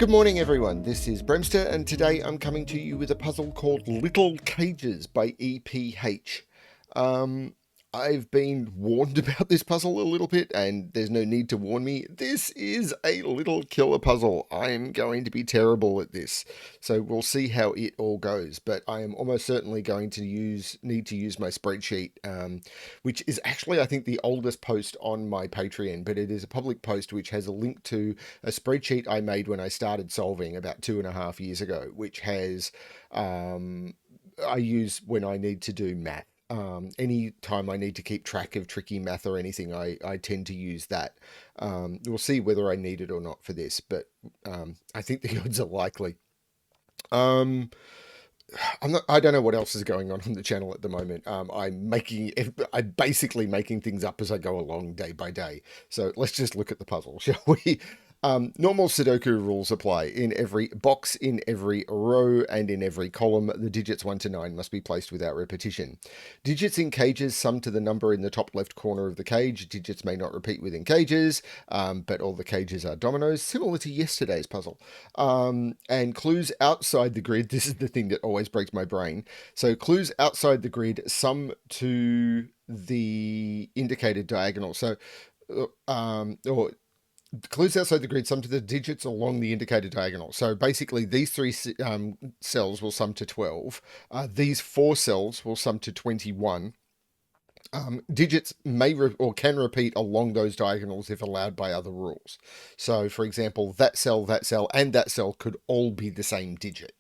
Good morning, everyone. This is BremSter, and today I'm coming to you with a puzzle called Little Cages by EPH. I've been warned about this puzzle a little bit, and there's no need to warn me. This is a little killer puzzle. I'm going to be terrible at this, so we'll see how it all goes. But I am almost certainly going to need to use my spreadsheet, which is actually, I think, the oldest post on my Patreon, but it is a public post which has a link to a spreadsheet I made when I started solving about 2.5 years ago, which has I use when I need to do math. Any time I need to keep track of tricky math or anything, I tend to use that. We'll see whether I need it or not for this, but I think the odds are likely. I don't know what else is going on the channel at the moment. I'm basically making things up as I go along day by day. So let's just look at the puzzle, shall we? Normal Sudoku rules apply. In every box, in every row, and in every column, the digits 1 to 9 must be placed without repetition. Digits in cages sum to the number in the top left corner of the cage. Digits may not repeat within cages, but all the cages are dominoes, similar to yesterday's puzzle. And clues outside the grid, this is the thing that always breaks my brain. So clues outside the grid sum to the indicated diagonal. So, or clues outside the grid sum to the digits along the indicated diagonal. So basically, these three cells will sum to 12. These four cells will sum to 21. Digits may or can repeat along those diagonals if allowed by other rules. So, for example, that cell, and that cell could all be the same digit.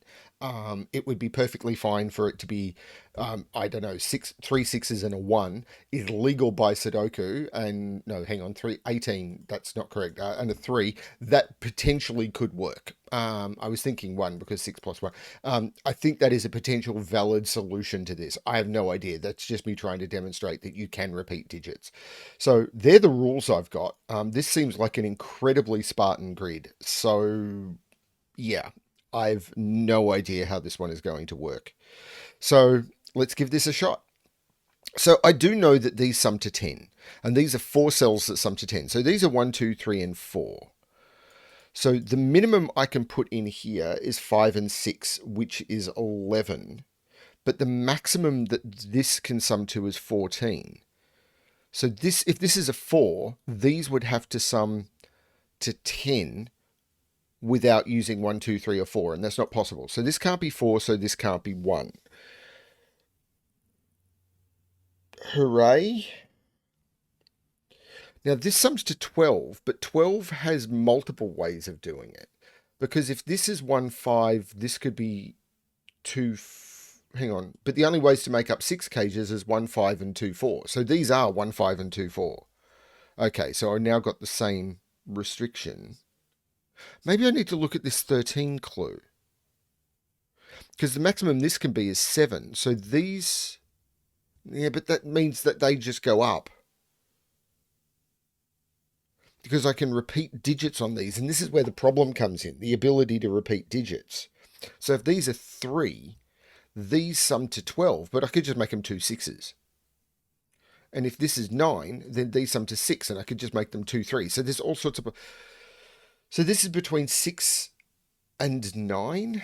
It would be perfectly fine for it to be, I don't know, 3 6s and a 1 is legal by Sudoku. And no, hang on, 18, that's not correct. And a 3, that potentially could work. I was thinking 1 because 6 plus 1. I think that is a potential valid solution to this. I have no idea. That's just me trying to demonstrate that you can repeat digits. So they're the rules I've got. This seems like an incredibly Spartan grid. So yeah, I've no idea how this one is going to work. So let's give this a shot. So I do know that these sum to 10, and these are 4 cells that sum to 10. So these are 1, 2, 3, and 4. So the minimum I can put in here is 5 and 6, which is 11. But the maximum that this can sum to is 14. So this, if this is a 4, these would have to sum to 10 without using 1, 2, 3, or 4, and that's not possible. So this can't be 4, so this can't be 1. Hooray. Now this sums to 12, but 12 has multiple ways of doing it. Because if this is 1, 5, this could be 2, hang on. But the only ways to make up 6 cages is 1, 5, and 2, 4. So these are 1, 5, and 2, 4. Okay, so I now got the same restriction. Maybe I need to look at this 13 clue. Because the maximum this can be is 7. So these... yeah, but that means that they just go up. Because I can repeat digits on these. And this is where the problem comes in. The ability to repeat digits. So if these are 3, these sum to 12. But I could just make them 2 6s. And if this is 9, then these sum to 6. And I could just make them 2 3s. So there's all sorts of... so this is between 6 and 9,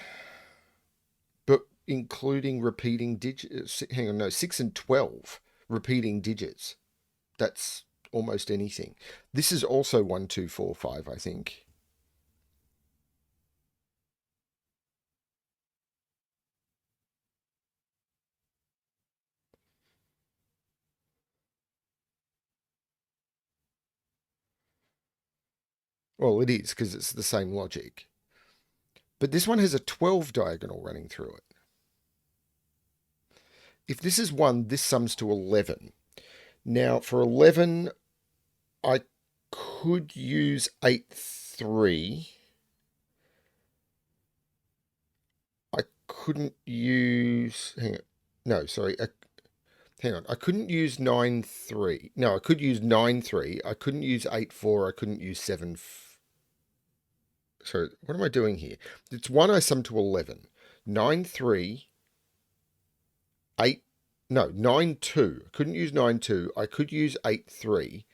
but including repeating digits. Hang on, no, 6 and 12 repeating digits. That's almost anything. This is also 1, 2, 4, 5, I think. Well, it is because it's the same logic. But this one has a 12 diagonal running through it. If this is 1, this sums to 11. Now, for 11, I could use 8, 3. I couldn't use... hang on. No, sorry. Hang on. I couldn't use 9, 3. No, I could use 9, 3. I couldn't use 8, 4. I couldn't use 7... sorry, what am I doing here? It's 1, I sum to 11. 9, 3. 8... no, 9, 2. I couldn't use 9, 2. I could use 8, 3.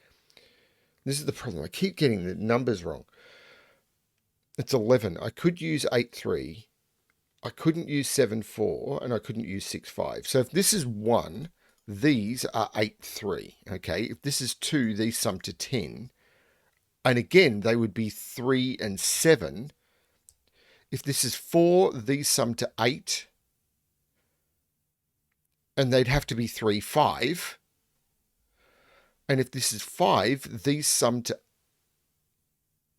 This is the problem. I keep getting the numbers wrong. It's 11. I could use 8, 3. I couldn't use 7, 4, and I couldn't use 6, 5. So if this is 1, these are 8, 3. Okay, if this is 2, these sum to 10. And again, they would be 3 and 7. If this is 4, these sum to 8. And they'd have to be 3, 5. And if this is 5, these sum to...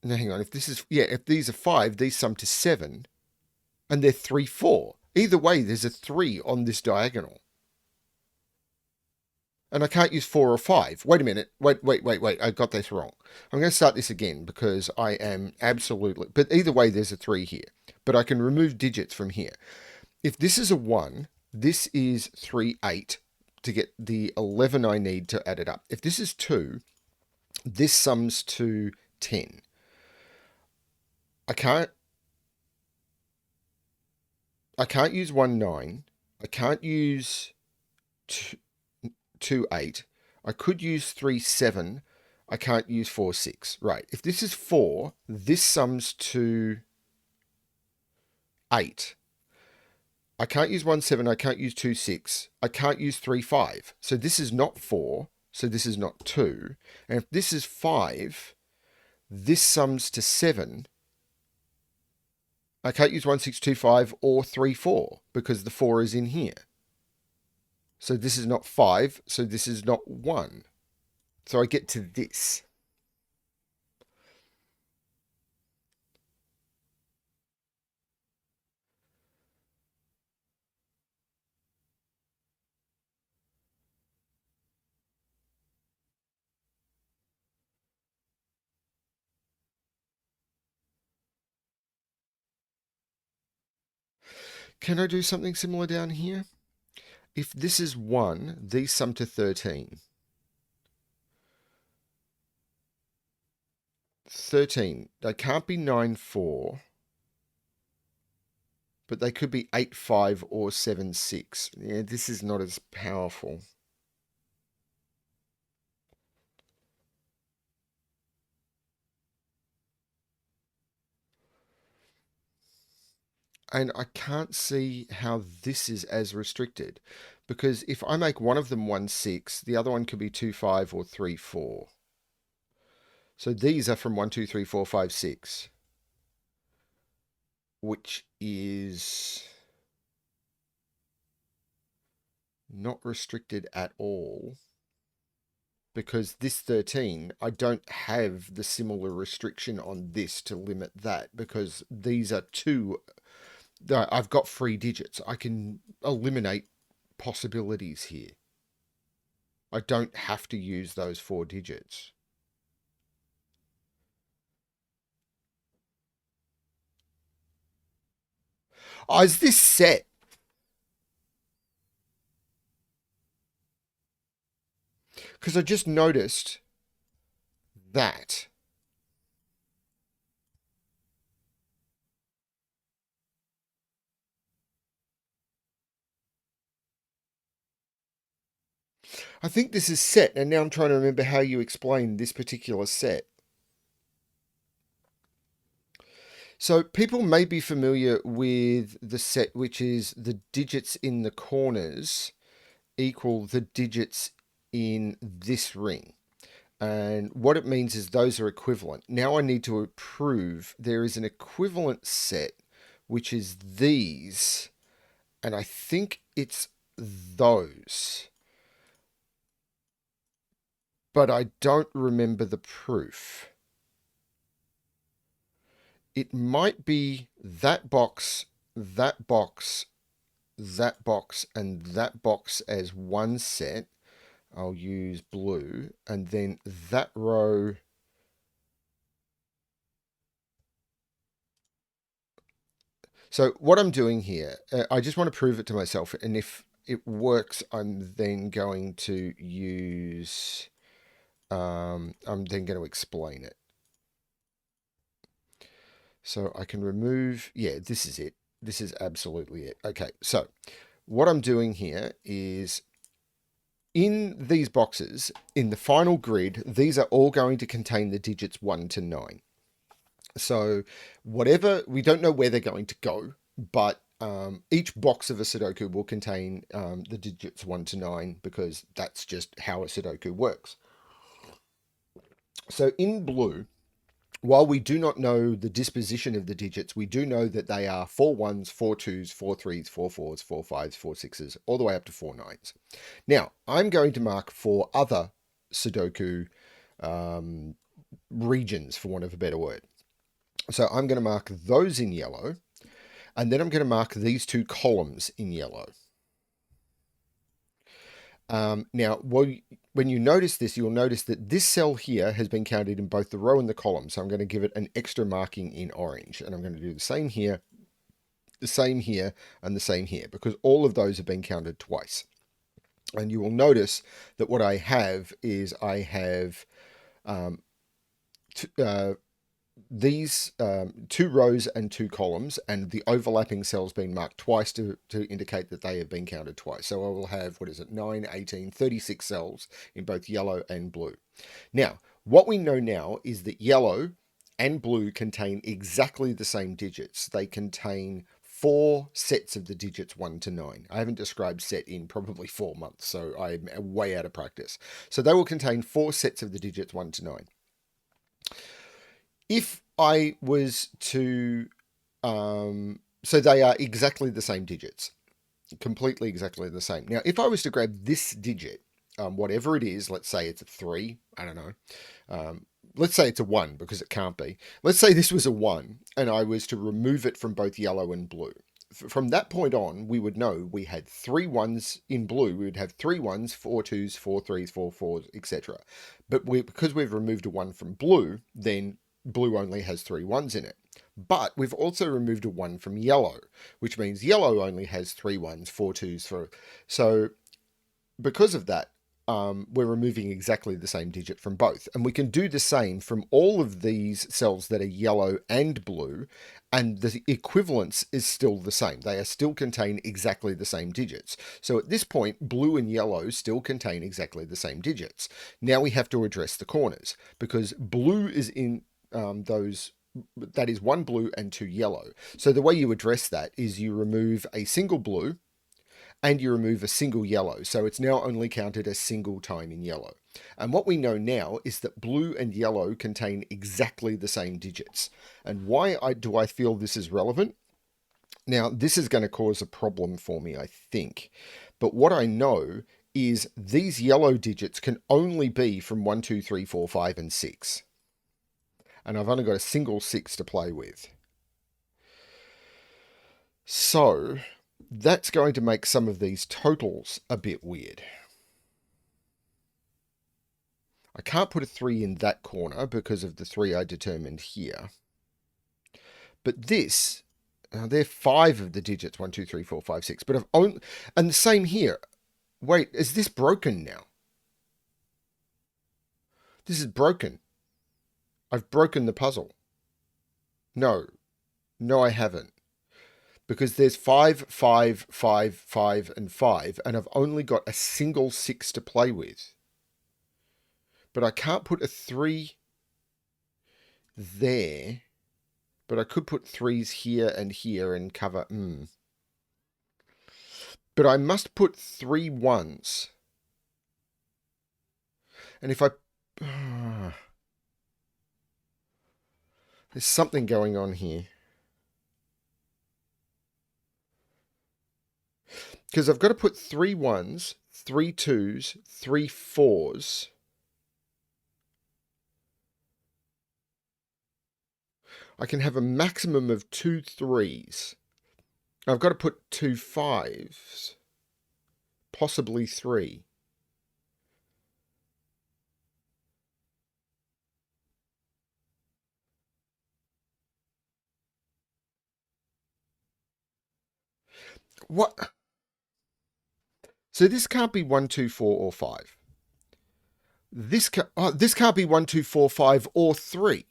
No, hang on. If this is... Yeah, if these are 5, these sum to 7. And they're 3, 4. Either way, there's a 3 on this diagonal. And I can't use 4 or 5. Wait a minute. Wait. I got this wrong. I'm going to start this again because I am absolutely... But either way, there's a 3 here. But I can remove digits from here. If this is a 1, this is 3, 8 to get the 11 I need to add it up. If this is 2, this sums to 10. I can't use 1, 9. I can't use 2, 8. I could use 3, 7. I can't use 4, 6. Right. If this is 4, this sums to 8. I can't use 1, 7. I can't use 2, 6. I can't use 3, 5. So this is not 4. So this is not 2. And if this is 5, this sums to 7. I can't use 1, 6, 2, 5 or 3, 4 because the 4 is in here. So this is not 5. So this is not 1. So I get to this. Can I do something similar down here? If this is 1, these sum to 13. 13. They can't be 9, 4. But they could be 8, 5 or 7, 6. Yeah, this is not as powerful. And I can't see how this is as restricted. Because if I make one of them 1, 6, the other one could be 2, 5 or 3, 4. So these are from 1, 2, 3, 4, 5, 6. Which is not restricted at all. Because this 13, I don't have the similar restriction on this to limit that. Because these are two... I've got 3 digits. I can eliminate possibilities here. I don't have to use those 4 digits. Oh, is this set? Because I just noticed that. I think this is set, and now I'm trying to remember how you explain this particular set. So people may be familiar with the set, which is the digits in the corners equal the digits in this ring. And what it means is those are equivalent. Now I need to prove there is an equivalent set, which is these. And I think it's those. But I don't remember the proof. It might be that box, that box, that box, and that box as one set. I'll use blue, and then that row. So what I'm doing here, I just want to prove it to myself, and if it works, I'm then going to use, I'm then going to explain it. So I can remove, yeah, this is it. This is absolutely it. Okay, so what I'm doing here is in these boxes, in the final grid, these are all going to contain the digits 1 to 9. So whatever, we don't know where they're going to go, but each box of a Sudoku will contain the digits 1 to 9 because that's just how a Sudoku works. So in blue, while we do not know the disposition of the digits, we do know that they are 4 ones, 4 twos, 4 threes, 4 fours, 4 fives, 4 sixes, all the way up to 4 nines. Now, I'm going to mark 4 other Sudoku regions, for want of a better word. So I'm going to mark those in yellow, and then I'm going to mark these 2 columns in yellow. Now, when you notice this, you'll notice that this cell here has been counted in both the row and the column. So I'm going to give it an extra marking in orange. And I'm going to do the same here, the same here, and the same here, because all of those have been counted twice. And you will notice that what I have is I have these 2 rows and 2 columns, and the overlapping cells being marked twice to indicate that they have been counted twice. So I will have, 9, 18, 36 cells in both yellow and blue. Now, what we know now is that yellow and blue contain exactly the same digits. They contain 4 sets of the digits 1 to 9. I haven't described set in probably 4 months, so I'm way out of practice. So they will contain 4 sets of the digits 1 to 9. If I was to, so they are exactly the same digits, completely exactly the same. Now, if I was to grab this digit, whatever it is, let's say it's a 3, I don't know. Let's say it's a 1 because it can't be. Let's say this was a 1 and I was to remove it from both yellow and blue. From that point on, we would know we had 3 ones in blue. We would have 3 ones, 4 twos, 4 threes, 4 fours, etc. But because we've removed a 1 from blue, then blue only has 3 ones in it. But we've also removed a 1 from yellow, which means yellow only has 3 ones, 4 twos. So because of that, we're removing exactly the same digit from both. And we can do the same from all of these cells that are yellow and blue, and the equivalence is still the same. They are still contain exactly the same digits. So at this point, blue and yellow still contain exactly the same digits. Now we have to address the corners, because blue is in that is 1 blue and 2 yellow. So the way you address that is you remove a single blue and you remove a single yellow. So it's now only counted a single time in yellow. And what we know now is that blue and yellow contain exactly the same digits. And why do I feel this is relevant? Now, this is going to cause a problem for me, I think. But what I know is these yellow digits can only be from 1, 2, 3, 4, 5, and 6. And I've only got a single 6 to play with. So that's going to make some of these totals a bit weird. I can't put a 3 in that corner because of the 3 I determined here. But this, they're 5 of the digits, 1, 2, 3, 4, 5, 6. But I've only, and the same here. Wait, is this broken now? This is broken. I've broken the puzzle. No, I haven't. Because there's 5, 5, 5, 5, and 5, and I've only got a single 6 to play with. But I can't put a 3 there. But I could put 3s here and cover. But I must put 3 1s. And if I... there's something going on here. Because I've got to put 3 1s, 3 2s, 3 4s. I can have a maximum of 2 3s. I've got to put 2 5s. Possibly 3. What? So this can't be 1, 2, 4, or 5. This can't be 1, 2, 4, 5, or 3.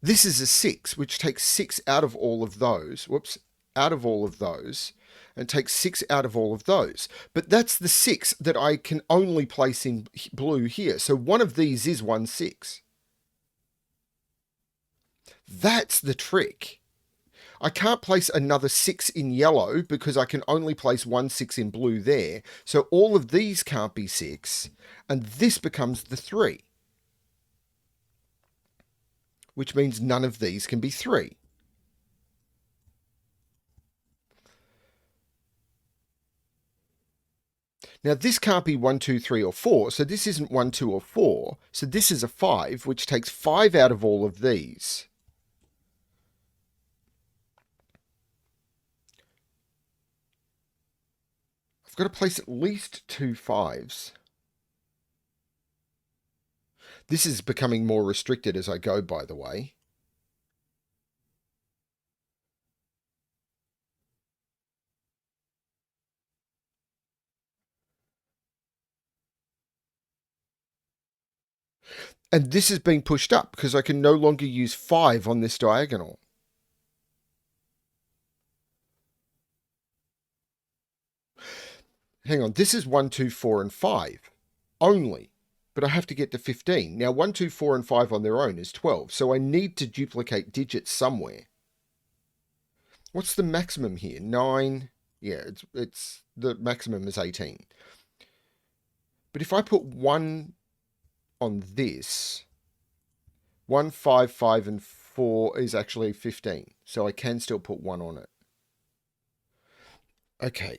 This is a 6, which takes 6 out of all of those. Whoops. Out of all of those. And takes 6 out of all of those. But that's the 6 that I can only place in blue here. So one of these is 1, 6. That's the trick. I can't place another 6 in yellow because I can only place one 6 in blue there. So all of these can't be 6. And this becomes the 3. Which means none of these can be 3. Now this can't be 1, 2, 3, or 4. So this isn't 1, 2, or 4. So this is a 5, which takes 5 out of all of these. I've got to place at least 2 5s. This is becoming more restricted as I go, by the way. And this is being pushed up because I can no longer use 5 on this diagonal. Hang on, this is 1, 2, 4, and 5 only. But I have to get to 15. Now 1, 2, 4, and 5 on their own is 12. So I need to duplicate digits somewhere. What's the maximum here? 9. Yeah, it's the maximum is 18. But if I put 1 on this, 1, 5, 5, and 4 is actually 15. So I can still put 1 on it. Okay.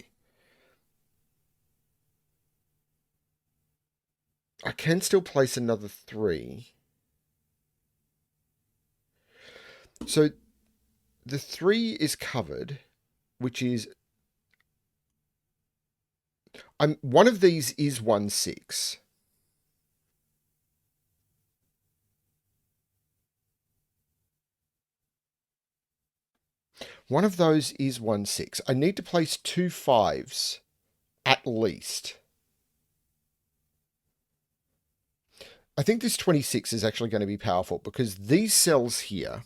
I can still place another 3. So the 3 is covered, which is... one of these is 1, 6. One of those is 1, 6. I need to place 2 5s at least. I think this 26 is actually going to be powerful because these cells here,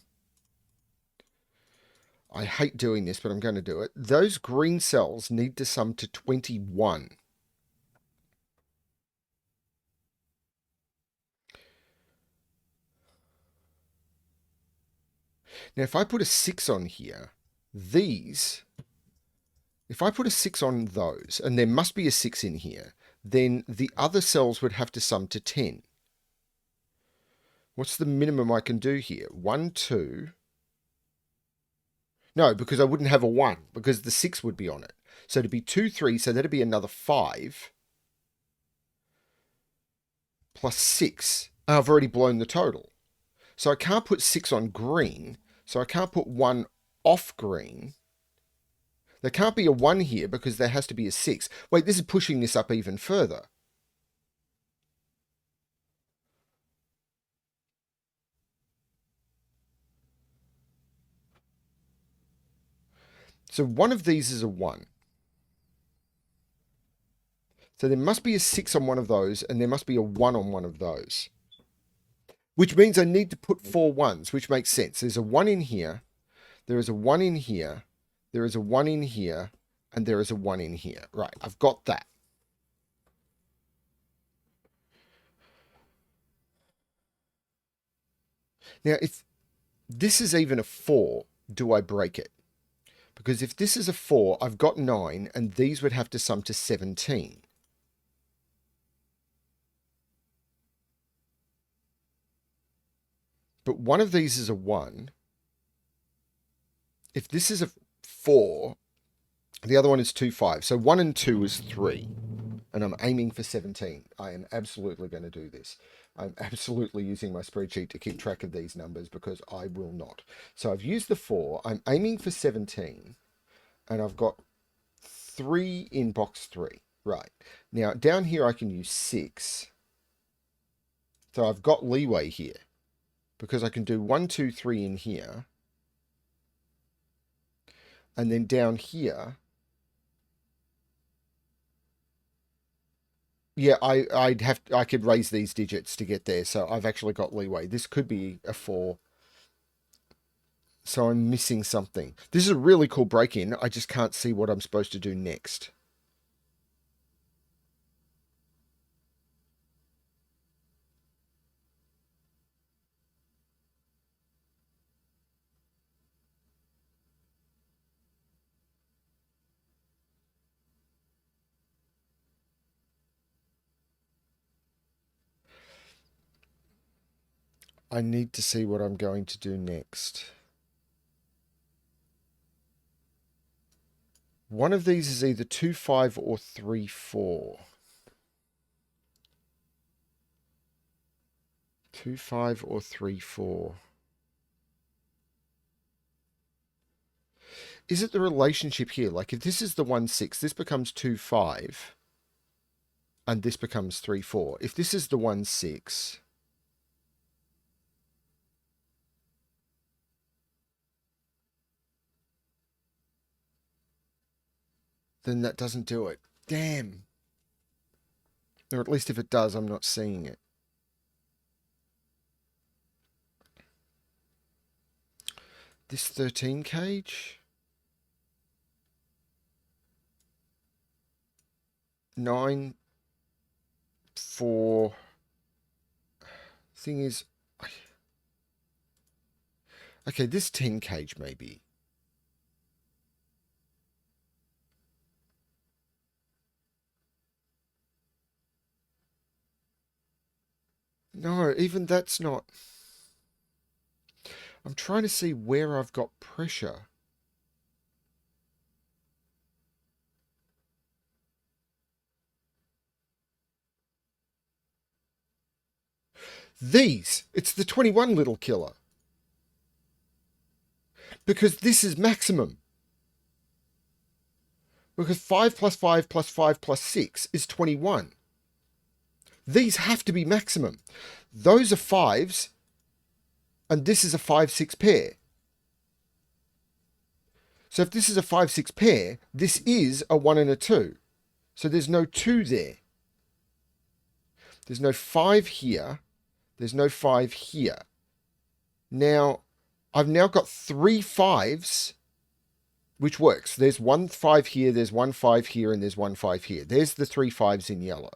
I hate doing this, but I'm going to do it. Those green cells need to sum to 21. Now, if I put a 6 on here, these, if I put a 6 on those, and there must be a 6 in here, then the other cells would have to sum to 10. What's the minimum I can do here? 1, 2. No, because I wouldn't have a 1, because the 6 would be on it. So it'd be 2, 3, so that'd be another 5. Plus 6. I've already blown the total. So I can't put 6 on green, so I can't put 1 off green. There can't be a 1 here because there has to be a 6. Wait, this is pushing this up even further. So one of these is a 1. So there must be a 6 on one of those, and there must be a 1 on one of those. Which means I need to put 4 1s, which makes sense. There's a 1 in here, there is a 1 in here, there is a 1 in here, and there is a 1 in here. Right, I've got that. Now, if this is even a 4, do I break it? Because if this is a 4, I've got 9, and these would have to sum to 17. But one of these is a 1. If this is a 4, the other one is 2, 5. So 1 and 2 is 3. And I'm aiming for 17. I am absolutely going to do this. I'm absolutely using my spreadsheet to keep track of these numbers because I will not. So I've used the 4. I'm aiming for 17. And I've got 3 in box 3. Right. Now, down here I can use 6. So I've got leeway here. Because I can do 1, 2, 3 in here. And then down here... Yeah, I could raise these digits to get there, so I've actually got leeway. This could be a 4. So I'm missing something. This is a really cool break-in. I just can't see what I'm supposed to do next. I need to see what I'm going to do next. One of these is either 2-5 or 3-4. 2-5 or 3-4. Is it the relationship here? Like if this is the 1-6, this becomes 2-5. And this becomes 3-4. If this is the 1-6... then that doesn't do it. Damn. Or at least if it does, I'm not seeing it. This 13 cage? 9, 4... Thing is... Okay, this 10 cage maybe. No, even that's not... I'm trying to see where I've got pressure. These! It's the 21 little killer. Because this is maximum. Because 5 plus 5 plus 5 plus 6 is 21. These have to be maximum. Those are 5s, and this is a 5-6 pair. So if this is a 5-6 pair, this is a 1 and a 2. So there's no 2 there. There's no 5 here. There's no 5 here. Now, I've now got 3 5s, which works. There's 1 5 here, there's 1 5 here, and there's 1 5 here. There's the 3 5s in yellow.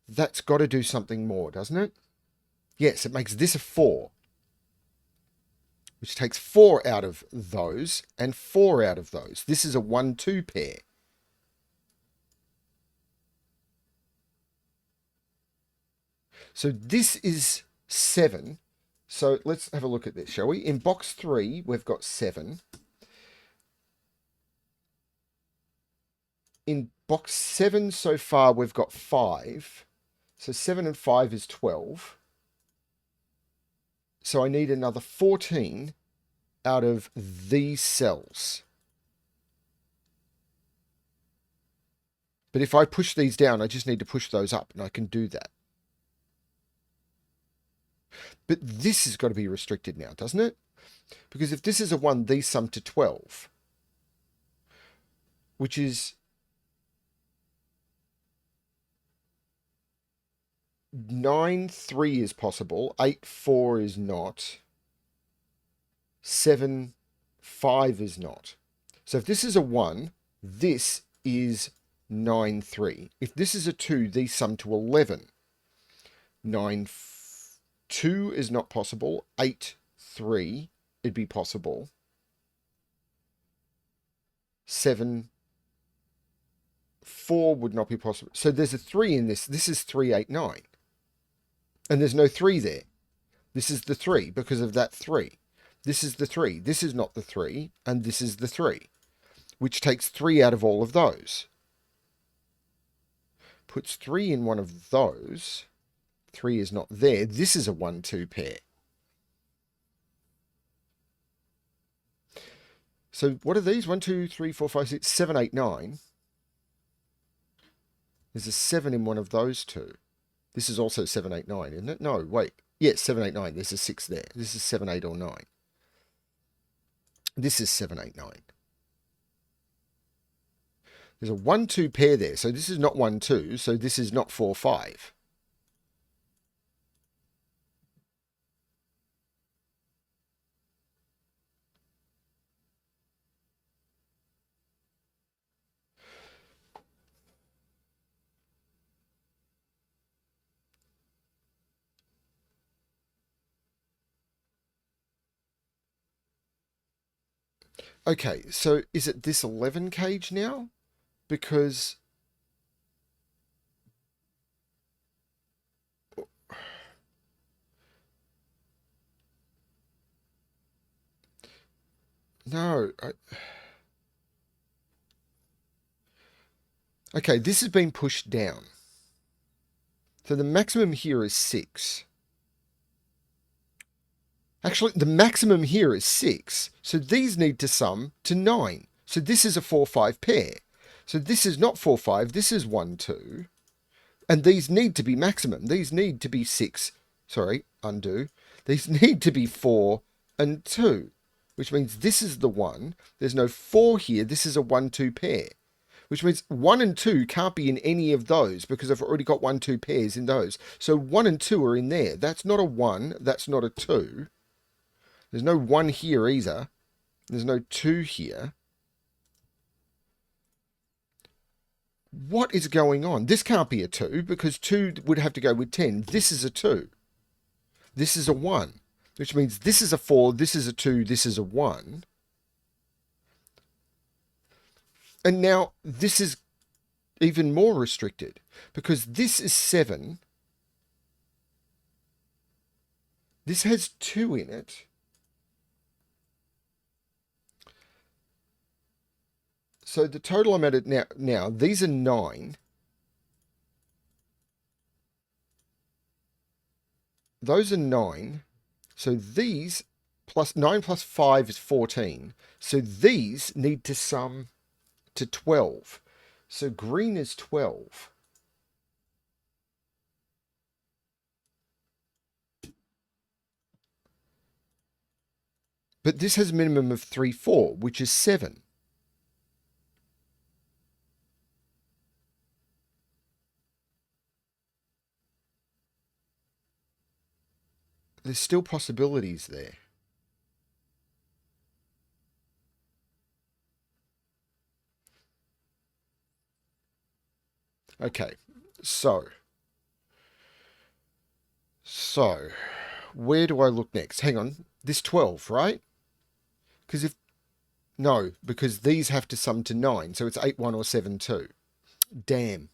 That's got to do something more, doesn't it? Yes, it makes this a 4, which takes 4 out of those and 4 out of those. This is a 1-2 pair. So this is 7. So let's have a look at this, shall we? In box 3, we've got 7. In box 7 so far, we've got 5. So 7 and 5 is 12. So I need another 14 out of these cells. But if I push these down, I just need to push those up, and I can do that. But this has got to be restricted now, doesn't it? Because if this is a 1, these sum to 12. Which is 9-3 is possible. 8-4 is not. 7-5 is not. So if this is a 1, this is 9-3. If this is a 2, these sum to 11. 9-2 is not possible. 8-3, it'd be possible. 7-4 would not be possible. So there's a 3 in this. This is 3-8-9. And there's no 3 there. This is the 3 because of that 3. This is the 3. This is not the 3. And this is the 3. Which takes 3 out of all of those. Puts 3 in one of those. 3 is not there. This is a 1-2 pair. So what are these? 1, 2, 3, 4, 5, 6, 7, 8, 9. There's a 7 in one of those two. This is also 7, 8, 9, isn't it? No, wait. Yes, 7, 8, 9. There's a 6 there. This is 7, 8, or 9. This is 7, 8, 9. There's a 1-2 pair there. So this is not 1-2. So this is not 4-5. Okay, so is it this 11 cage now? Because No. Okay, this has been pushed down. So the maximum here is 6. Actually, the maximum here is 6. So these need to sum to 9. So this is a 4-5 pair. So this is not 4-5, this is 1-2. And these need to be maximum. These need to be 6. Sorry, undo. These need to be 4 and 2. Which means this is the 1. There's no 4 here. This is a 1-2 pair. Which means 1 and 2 can't be in any of those because I've already got 1-2 pairs in those. So 1 and 2 are in there. That's not a 1. That's not a 2. There's no 1 here either. There's no 2 here. What is going on? This can't be a 2 because 2 would have to go with 10. This is a 2. This is a 1, which means this is a 4, this is a 2, this is a 1. And now this is even more restricted because this is 7. This has 2 in it. So the total I'm at it now, these are 9. Those are 9. So these plus 9 plus 5 is 14. So these need to sum to 12. So green is 12. But this has a minimum of 3, 4, which is 7. There's still possibilities there. Okay, so where do I look next? Hang on, this 12, right? Because these have to sum to 9, so it's 8, 1 or 7, 2. Damn.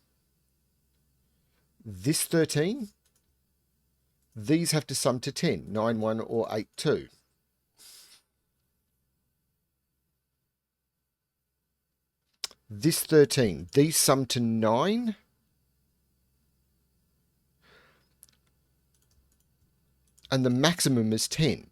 This 13, these have to sum to 10, 9, 1 or 8, 2. This 13, these sum to 9. And the maximum is 10.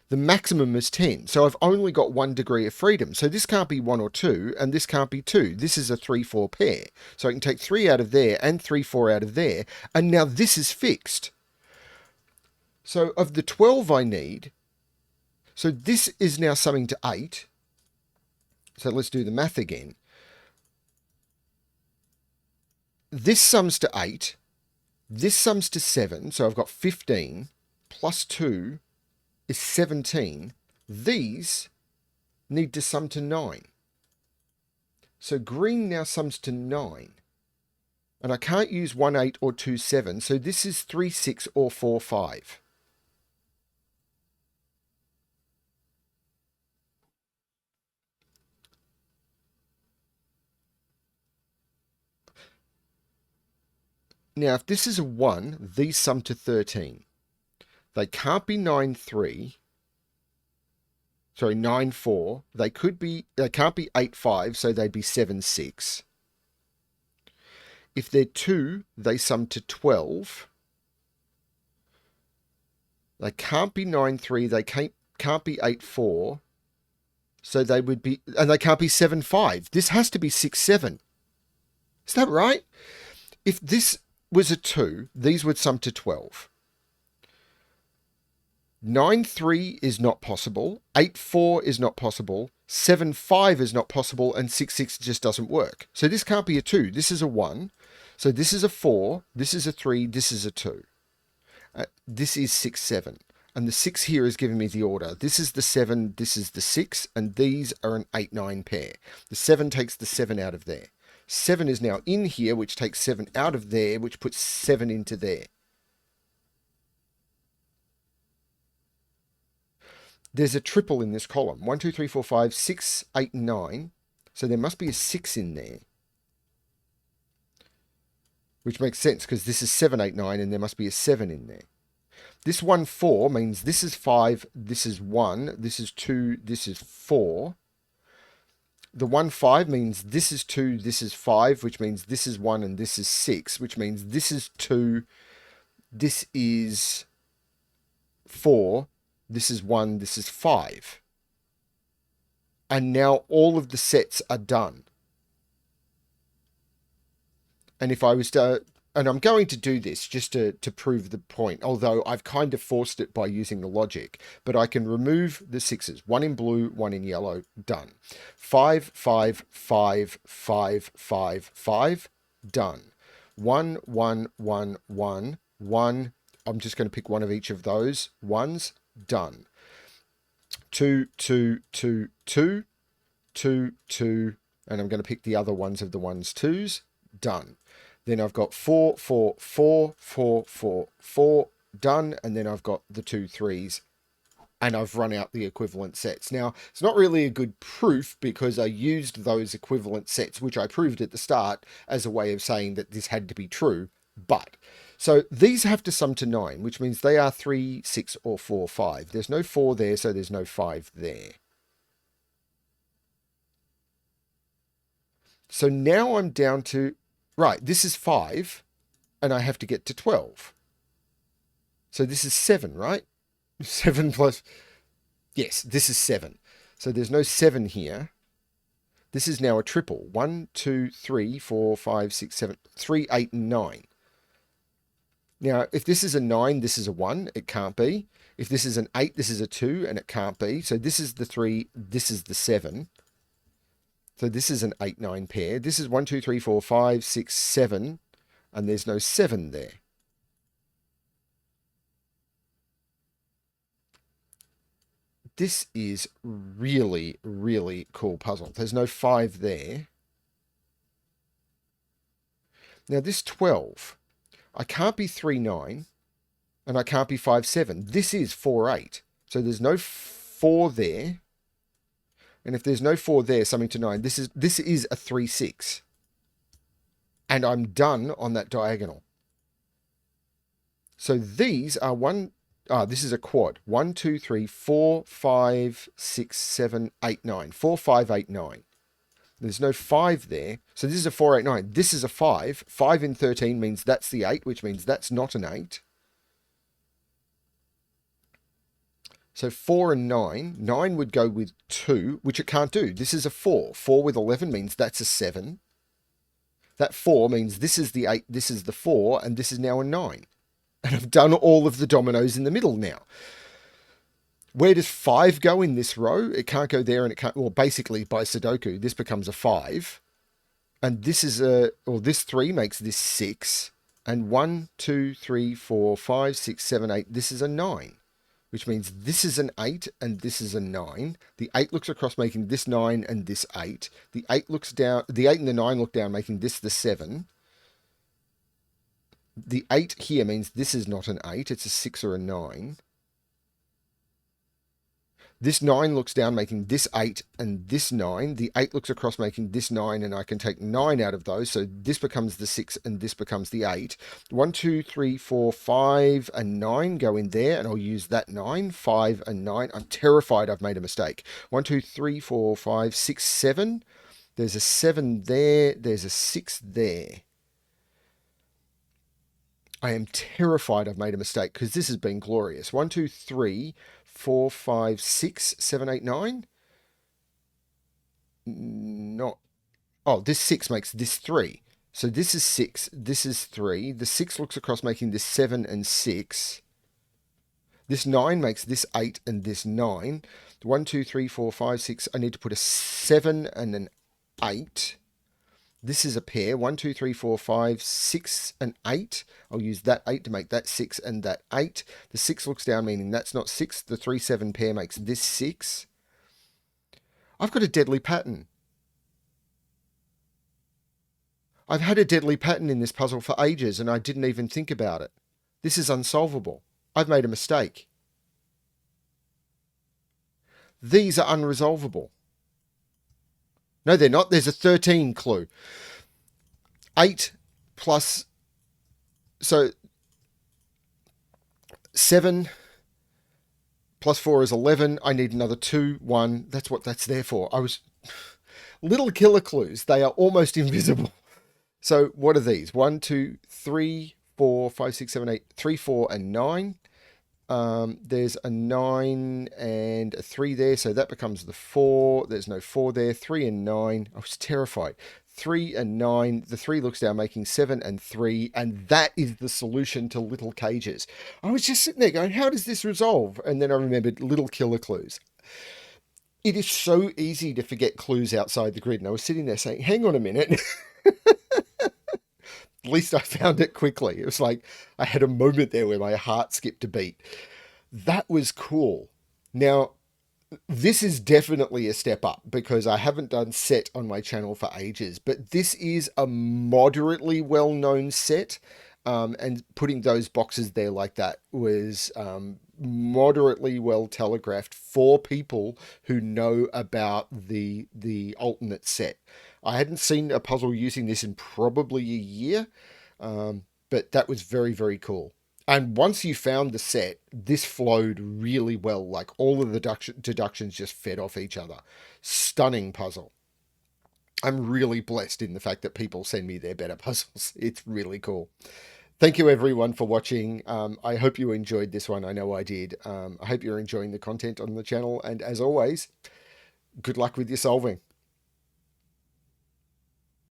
The maximum is 10. So I've only got 1 degree of freedom. So this can't be 1 or 2, and this can't be 2. This is a 3, 4 pair. So I can take 3 out of there and 3, 4 out of there. And now this is fixed. So of the 12 I need, so this is now summing to 8. So let's do the math again. This sums to 8. This sums to 7. So I've got 15 plus 2 is 17. These need to sum to 9. So green now sums to 9. And I can't use 1, 8 or 2, 7. So this is 3, 6 or 4, 5. Now, if this is a 1, these sum to 13. They can't be 9, 3. Sorry, 9, 4. They can't be 8, 5, so they'd be 7, 6. If they're 2, they sum to 12. They can't be 9, 3. They can't be 8, 4. So they would be, and they can't be 7, 5. This has to be 6, 7. Is that right? If this was a 2, these would sum to 12. 9, 3 is not possible. 8, 4 is not possible. 7, 5 is not possible. And 6, 6 just doesn't work. So this can't be a 2. This is a 1. So this is a 4. This is a 3. This is a 2. This is 6, 7. And the 6 here is giving me the order. This is the 7. This is the 6. And these are an 8, 9 pair. The 7 takes the 7 out of there. 7 is now in here, which takes 7 out of there, which puts 7 into there. There's a triple in this column. 1, 2, 3, 4, 5, 6, 8, 9. So there must be a 6 in there. Which makes sense because this is 7, 8, 9 and there must be a 7 in there. This 1, 4 means this is 5, this is 1, this is 2, this is 4. The 1, 5 means this is 2, this is 5, which means this is 1 and this is 6, which means this is 2, this is 4, this is 1, this is 5. And now all of the sets are done. And if I was to, and I'm going to do this just to prove the point, although I've kind of forced it by using the logic, but I can remove the 6s, 1 in blue, 1 in yellow, done. 5, 5, 5, 5, 5, 5, done. 1, 1, 1, 1, 1, I'm just going to pick one of each of those ones, done. 2, 2, 2, 2, 2, 2, and I'm going to pick the other ones of the 1s, 2s, done. Then I've got 4, 4, 4, 4, 4, 4, done, and then I've got the 2 3s, and I've run out the equivalent sets. Now, it's not really a good proof because I used those equivalent sets, which I proved at the start, as a way of saying that this had to be true, but... So these have to sum to 9, which means they are 3, 6, or 4, 5. There's no 4 there, so there's no 5 there. So now I'm down to... Right, this is 5, and I have to get to 12. So this is 7, right? 7 plus... Yes, this is 7. So there's no 7 here. This is now a triple. 1, 2, 3, 4, 5, 6, 7... 3, 8, and 9. Now, if this is a 9, this is a 1. It can't be. If this is an 8, this is a 2, and it can't be. So this is the 3, this is the 7. So this is an 8, 9 pair. This is 1, 2, 3, 4, 5, 6, 7, and there's no 7 there. This is really, really cool puzzle. There's no 5 there. Now this 12, I can't be 3, 9, and I can't be 5, 7. This is 4, 8. So there's no 4 there. And if there's no 4 there, summing to 9, this is a 3, 6. And I'm done on that diagonal. So these are this is a quad. 1, 2, 3, 4, 5, 6, 7, 8, 9. 4, 5, 8, 9. There's no 5 there. So this is a 4, 8, 9. This is a 5. 5 in 13 means that's the 8, which means that's not an 8. So 4 and 9. 9 would go with 2, which it can't do. This is a 4. 4 with 11 means that's a 7. That 4 means this is the 8, this is the 4, and this is now a 9. And I've done all of the dominoes in the middle now. Where does 5 go in this row? It can't go there, and it can't... Well, basically, by Sudoku, this becomes a 5. And this is this 3 makes this 6. And 1, 2, 3, 4, 5, 6, 7, 8. This is a 9. Which means this is an 8 and this is a 9. The 8 looks across, making this 9 and this 8. The 8 looks down, the 8 and the 9 look down, making this the 7. The 8 here means this is not an 8, it's a 6 or a 9. This 9 looks down, making this 8 and this 9. The 8 looks across, making this 9, and I can take 9 out of those. So this becomes the 6 and this becomes the 8. 1, 2, 3, 4, 5, and 9 go in there, and I'll use that 9. 5 and 9. I'm terrified I've made a mistake. 1, 2, 3, 4, 5, 6, 7. There's a 7 there. There's a 6 there. I am terrified I've made a mistake because this has been glorious. 1, 2, 3, 4, 5, 6, 7, 8, 9. Not. Oh, this 6 makes this 3. So this is 6. This is 3. The 6 looks across, making this 7 and 6. This 9 makes this 8 and this 9. 1, 2, 3, 4, 5, 6. I need to put a 7 and an 8. This is a pair. 1, 2, 3, 4, 5, 6, and 8. I'll use that 8 to make that 6 and that 8. The 6 looks down, meaning that's not 6. The 3, 7 pair makes this 6. I've got a deadly pattern. I've had a deadly pattern in this puzzle for ages, and I didn't even think about it. This is unsolvable. I've made a mistake. These are unresolvable. No, they're not. There's a 13 clue. 8 plus... So 7 plus 4 is 11. I need another 2, 1. That's what that's there for. I was little killer clues. They are almost invisible. So what are these? 1, 2, 3, 4, 5, 6, 7, 8. 3, 4, and 9. There's a 9 and a 3 there, so that becomes the 4. There's no 4 there. 3 and 9. I was terrified. 3 and 9. The 3 looks down, making 7 and 3, and that is the solution to little cages. I was just sitting there going, how does this resolve? And then I remembered little killer clues. It is so easy to forget clues outside the grid, and I was sitting there saying, hang on a minute. At least I found it quickly. It was like I had a moment there where my heart skipped a beat. That was cool. Now, this is definitely a step up because I haven't done set on my channel for ages, but this is a moderately well-known set. And putting those boxes there like that was moderately well telegraphed for people who know about the alternate set. I hadn't seen a puzzle using this in probably a year, but that was very, very cool. And once you found the set, this flowed really well. Like all of the deductions just fed off each other. Stunning puzzle. I'm really blessed in the fact that people send me their better puzzles. It's really cool. Thank you everyone for watching. I hope you enjoyed this one. I know I did. I hope you're enjoying the content on the channel. And as always, good luck with your solving.